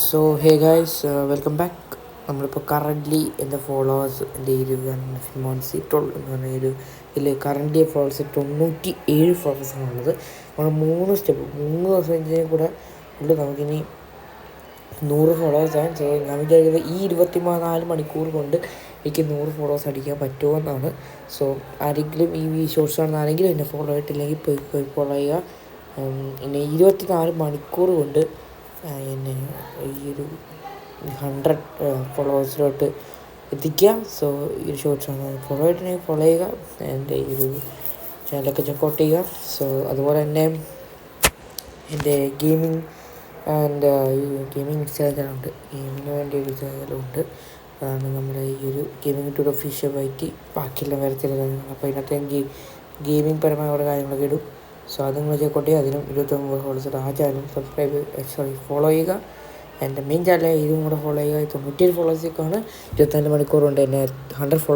So hey guys, welcome back. നമ്മളിപ്പോൾ currently എൻ്റെ followers എൻ്റെ 21 എന്ന് പറഞ്ഞ ഇതിൽ കറൻ്റ്ലി ഫോളോവേഴ്സ് 97 ഫോളോവേഴ്സാണുള്ളത്. നമ്മൾ 3 കൂടെ ഉണ്ട് നമുക്കിനി 100 ഫോളോവേഴ്സാണ്. സോ ഞാൻ വിചാരിക്കുന്നത് ഈ 24 മണിക്കൂർ കൊണ്ട് എനിക്ക് 100 ഫോളോവേഴ്സ് അടിക്കാൻ പറ്റുമെന്നാണ്. സോ ആരെങ്കിലും ഈ ഷോർട്സ് കാണുന്ന ആരെങ്കിലും എന്നെ ഫോളോ ആയിട്ടില്ലെങ്കിൽ പോയി ഫോളോ ചെയ്യുക. പിന്നെ 24 മണിക്കൂർ കൊണ്ട് എന്നെ ഈ ഒരു 100 ഫോളോവേഴ്സിലോട്ട് എത്തിക്കുക. സോ ഈ ഒരു ഷോർട്സാണ് ഫോളോ ആയിട്ടുണ്ടെങ്കിൽ ഫോളോ ചെയ്യുക. എൻ്റെ ഈ ഒരു ചാനലൊക്കെ ചെക്കൗട്ട് ചെയ്യുക. സോ അതുപോലെ തന്നെ എൻ്റെ ഗെയിമിങ് ഇൻസ്റ്റാഗ്രാം ചാനലുണ്ട്. ഗെയിമിന് വേണ്ടി ഒരു ചാനലുണ്ട്. അതാണ് നമ്മുടെ ഈ ഒരു ഗെയിമിംഗ് ടു ഒഫീഷ്യലായിട്ട് ബാക്കിയെല്ലാം വരത്തില്ല. അപ്പോൾ ഇതിനകത്ത് എനിക്ക് ഗെയിമിംഗ് പരമായ ഓരോ കാര്യങ്ങളൊക്കെ ഇടും. സോ അത് നിങ്ങൾ ചെക്കൗട്ട് ചെയ്യുക. അതിനും 29 ഫോളോവേഴ്സ് ആ ചാനൽ ഫോളോ ചെയ്യുക. എൻ്റെ മെയിൻ ചാനൽ ഇതും കൂടെ ഫോളോ ചെയ്യുക. 97 ഫോളോവേഴ്സൊക്കെയാണ്. 24 മണിക്കൂർ കൊണ്ട് എന്നെ 100 ഫോളോവേഴ്സ്